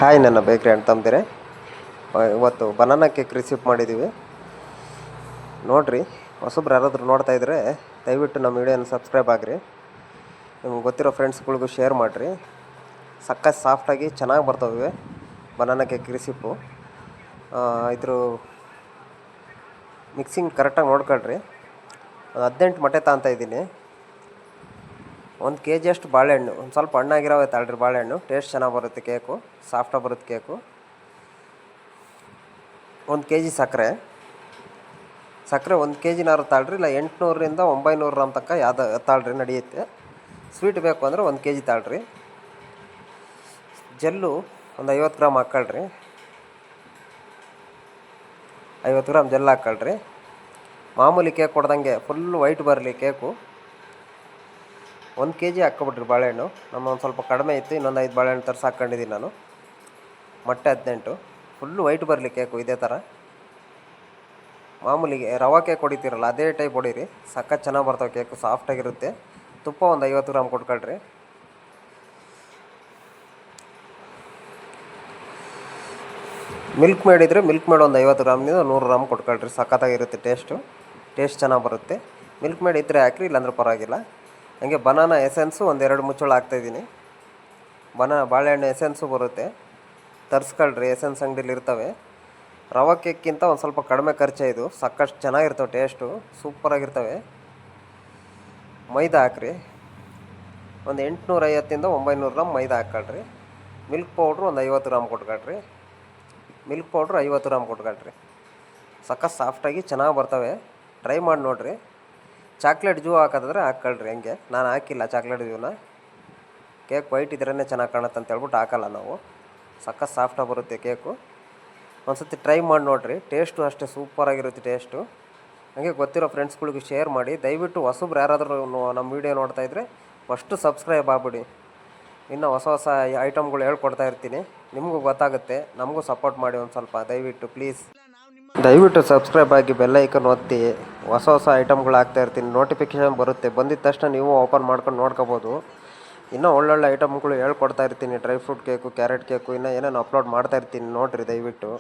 Hi ನನ್ನ ಬೇಕ್ರಿ ಅಂತ ತಂದಿರೆ ಇವತ್ತು ಬನಾನಾ ಕೇಕ್ ರಿಸೀವ್ ಮಾಡಿದ್ದೀವಿ ನೋಡಿರಿ. ಹೊಸಬ್ರು ಯಾರಾದರೂ ನೋಡ್ತಾ ಇದ್ದರೆ ದಯವಿಟ್ಟು ನಮ್ಮ ವಿಡಿಯೋನ ಸಬ್ಸ್ಕ್ರೈಬ್ ಆಗಿರಿ. ನಿಮ್ಗೆ ಗೊತ್ತಿರೋ ಫ್ರೆಂಡ್ಸ್ಗಳಿಗೂ ಶೇರ್ ಮಾಡಿರಿ. ಸಕ್ಕ ಸಾಫ್ಟಾಗಿ ಚೆನ್ನಾಗಿ ಬರ್ತವೆ ಬನಾನಾ ಕೇಕ್ ರಿಸಿಪ್ಪು. ಇದ್ರ ಮಿಕ್ಸಿಂಗ್ ಕರೆಕ್ಟಾಗಿ ನೋಡ್ಕೊಳ್ರಿ. 18 ಮೊಟ್ಟೆ ತಗೊತಾ ಇದ್ದೀನಿ. 1 kg ಅಷ್ಟು ಬಾಳೆಹಣ್ಣು, ಒಂದು ಸ್ವಲ್ಪ ಹಣ್ಣಾಗಿರೋವೆ ತಾಳ್ರಿ ಬಾಳೆಹಣ್ಣು, ಟೇಸ್ಟ್ ಚೆನ್ನಾಗಿ ಬರುತ್ತೆ ಕೇಕು, ಸಾಫ್ಟಾಗಿ ಬರುತ್ತೆ ಕೇಕು. 1 kg ಸಕ್ಕರೆ 1 kgನಾರು ತಾಳ್ರಿ, ಇಲ್ಲ 800ರಿಂದ 900 ಗ್ರಾಮ್ ತನಕ ಯಾವ್ದು ತಾಳ್ರಿ ನಡೆಯುತ್ತೆ. ಸ್ವೀಟ್ ಬೇಕು ಅಂದರೆ 1 kg ತಾಳ್ರಿ. ಜೆಲ್ಲು ಒಂದು 50 ಗ್ರಾಮ್ ಹಾಕ್ಕೊಳ್ರಿ, 50 ಗ್ರಾಮ್ ಜೆಲ್ ಹಾಕ್ಕೊಳ್ರಿ. ಮಾಮೂಲಿ ಕೇಕ್ ಕೊಡ್ದಂಗೆ ಫುಲ್ ವೈಟ್ ಬರಲಿ ಕೇಕು. 1 kg ಹಾಕ್ಕೊಬಿಟ್ರಿ ಬಾಳೆಹಣ್ಣು. ನಮ್ಮ ಒಂದು ಸ್ವಲ್ಪ ಕಡಿಮೆ ಇತ್ತು, ಇನ್ನೊಂದು 5 ಬಾಳೆಹಣ್ಣು ತರಿಸಿ ಹಾಕ್ಕೊಂಡಿದ್ದೀನಿ ನಾನು. ಮೊಟ್ಟೆ 18, ಫುಲ್ಲು ವೈಟ್ ಬರಲಿ ಕೇಕು ಇದೇ ಥರ. ಮಾಮೂಲಿಗೆ ರವಾ ಕೇಕ್ ಹೊಡಿತೀರಲ್ಲ ಅದೇ ಟೈಪ್ ಹೊಡೀರಿ, ಸಖತ್ ಚೆನ್ನಾಗಿ ಬರ್ತವೆ ಕೇಕು, ಸಾಫ್ಟಾಗಿರುತ್ತೆ. ತುಪ್ಪ ಒಂದು 50 ಗ್ರಾಮ್ ಕೊಟ್ಕೊಳ್ರಿ. ಮಿಲ್ಕ್ ಮೇಡ್ ಇದ್ದರೆ ಮಿಲ್ಕ್ ಮೇಡ್ ಒಂದು 50 ಗ್ರಾಮ್ನಿಂದ 100 ಗ್ರಾಮ್ ಕೊಟ್ಕೊಳ್ರಿ, ಸಖತ್ತಾಗಿರುತ್ತೆ ಟೇಸ್ಟ್ ಚೆನ್ನಾಗಿ ಬರುತ್ತೆ. ಮಿಲ್ಕ್ ಮೇಡ್ ಇದ್ದರೆ ಹಾಕ್ರಿ, ಇಲ್ಲಾಂದ್ರೆ ಪರವಾಗಿಲ್ಲ. ಹಾಗೆ ಬನಾನಾ ಎಸೆನ್ಸು ಒಂದು 2 ಮುಚ್ಚಳ ಹಾಕ್ತಾಯಿದ್ದೀನಿ. ಬಾಳೆಹಣ್ಣು ಎಸೆನ್ಸು ಬರುತ್ತೆ, ತರಿಸ್ಕೊಳ್ರಿ, ಎಸೆನ್ಸ್ ಅಂಗಡಿಲಿ ಇರ್ತವೆ. ರವಾ ಕೇಕ್ಕಿಂತ ಒಂದು ಸ್ವಲ್ಪ ಕಡಿಮೆ ಖರ್ಚೆ ಇದು, ಸಾಕಷ್ಟು ಚೆನ್ನಾಗಿರ್ತವೆ, ಟೇಸ್ಟು ಸೂಪರಾಗಿರ್ತವೆ. ಮೈದಾ ಹಾಕ್ರಿ, ಒಂದು 850ರಿಂದ 900 ಗ್ರಾಮ್ ಮೈದಾ ಹಾಕ್ಕೊಳ್ರಿ. ಮಿಲ್ಕ್ ಪೌಡ್ರು ಒಂದು 50 ಗ್ರಾಮ್ ಕೊಟ್ಕೊಳ್ರಿ. ಮಿಲ್ಕ್ ಪೌಡ್ರು 50 ಗ್ರಾಮ್ ಕೊಟ್ಕೊಳ್ರಿ. ಸಖತ್ ಸಾಫ್ಟಾಗಿ ಚೆನ್ನಾಗಿ ಬರ್ತವೆ, ಟ್ರೈ ಮಾಡಿ ನೋಡಿರಿ. ಚಾಕ್ಲೇಟ್ ಜೂ ಹಾಕೋದಾದ್ರೆ ಹಾಕ್ಕೊಳ್ರಿ. ಹಂಗೆ ನಾನು ಹಾಕಿಲ್ಲ ಚಾಕ್ಲೇಟ್ ಜೂನ, ಕೇಕ್ ವೈಟ್ ಇದ್ರೇ ಚೆನ್ನಾಗಿ ಕಾಣುತ್ತೆ ಅಂತ ಹೇಳ್ಬಿಟ್ಟು ಹಾಕಲ್ಲ ನಾವು. ಸಖತ್ ಸಾಫ್ಟಾಗಿ ಬರುತ್ತೆ ಕೇಕು, ಒಂದು ಸತಿ ಟ್ರೈ ಮಾಡಿ ನೋಡಿರಿ. ಟೇಸ್ಟು ಅಷ್ಟೇ ಸೂಪರಾಗಿರುತ್ತೆ ಟೇಸ್ಟು. ಹಾಗೆ ಗೊತ್ತಿರೋ ಫ್ರೆಂಡ್ಸ್ಗಳಿಗೂ ಶೇರ್ ಮಾಡಿ. ದಯವಿಟ್ಟು ಹೊಸಬ್ರು ಯಾರಾದರೂ ನಮ್ಮ ವೀಡಿಯೋ ನೋಡ್ತಾ ಇದ್ದರೆ ಫಸ್ಟು ಸಬ್ಸ್ಕ್ರೈಬ್ ಆಗ್ಬಿಡಿ. ಇನ್ನು ಹೊಸ ಐಟಮ್ಗಳು ಹೇಳ್ಕೊಡ್ತಾ ಇರ್ತೀನಿ, ನಿಮಗೂ ಗೊತ್ತಾಗುತ್ತೆ. ನಮಗೂ ಸಪೋರ್ಟ್ ಮಾಡಿ ಒಂದು ಸ್ವಲ್ಪ, ದಯವಿಟ್ಟು ಪ್ಲೀಸ್. ದಯವಿಟ್ಟು ಸಬ್ಸ್ಕ್ರೈಬ್ ಆಗಿ ಬೆಲ್ ಐಕನ್ ಒತ್ತಿ. ಹೊಸ ಐಟಮ್ಗಳು ಹಾಕ್ತಾ ಇರ್ತೀನಿ, ನೋಟಿಫಿಕೇಷನ್ ಬರುತ್ತೆ. ಬಂದಿದ್ದ ತಕ್ಷಣ ನೀವು ಓಪನ್ ಮಾಡ್ಕೊಂಡು ನೋಡ್ಕೋಬೋದು. ಇನ್ನೂ ಒಳ್ಳೊಳ್ಳೆ ಐಟಮ್ಗಳು ಹೇಳ್ಕೊಡ್ತಾ ಇರ್ತೀನಿ. Dry fruit cake, carrot cake, ಇನ್ನೂ ಏನೇನು ಅಪ್ಲೋಡ್ ಮಾಡ್ತಾ ಇರ್ತೀನಿ, ನೋಡಿರಿ ದಯವಿಟ್ಟು.